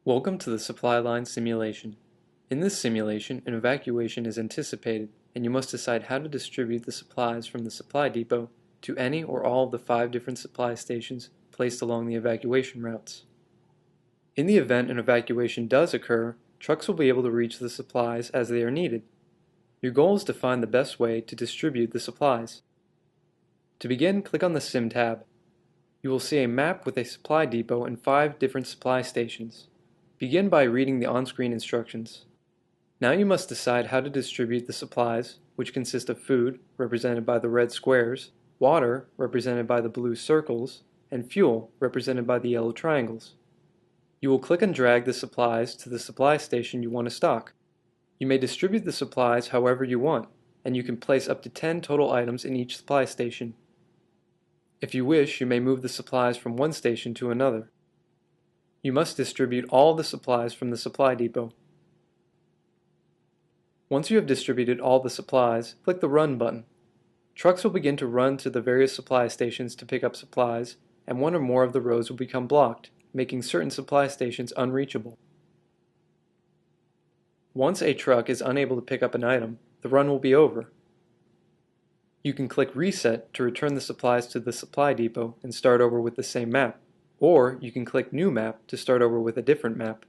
Welcome to the supply line simulation. In this simulation, an evacuation is anticipated, and you must decide how to distribute the supplies from the supply depot to any or all of the 5 different supply stations placed along the evacuation routes. In the event an evacuation does occur, trucks will be able to reach the supplies as they are needed. Your goal is to find the best way to distribute the supplies. To begin, click on the Sim tab. You will see a map with a supply depot and 5 different supply stations. Begin by reading the on-screen instructions. Now you must decide how to distribute the supplies, which consist of food, represented by the red squares, water, represented by the blue circles, and fuel, represented by the yellow triangles. You will click and drag the supplies to the supply station you want to stock. You may distribute the supplies however you want, and you can place up to 10 total items in each supply station. If you wish, you may move the supplies from one station to another. You must distribute all the supplies from the supply depot. Once you have distributed all the supplies, click the Run button. Trucks will begin to run to the various supply stations to pick up supplies, and one or more of the roads will become blocked, making certain supply stations unreachable. Once a truck is unable to pick up an item, the run will be over. You can click Reset to return the supplies to the supply depot and start over with the same map, or you can click New Map to start over with a different map.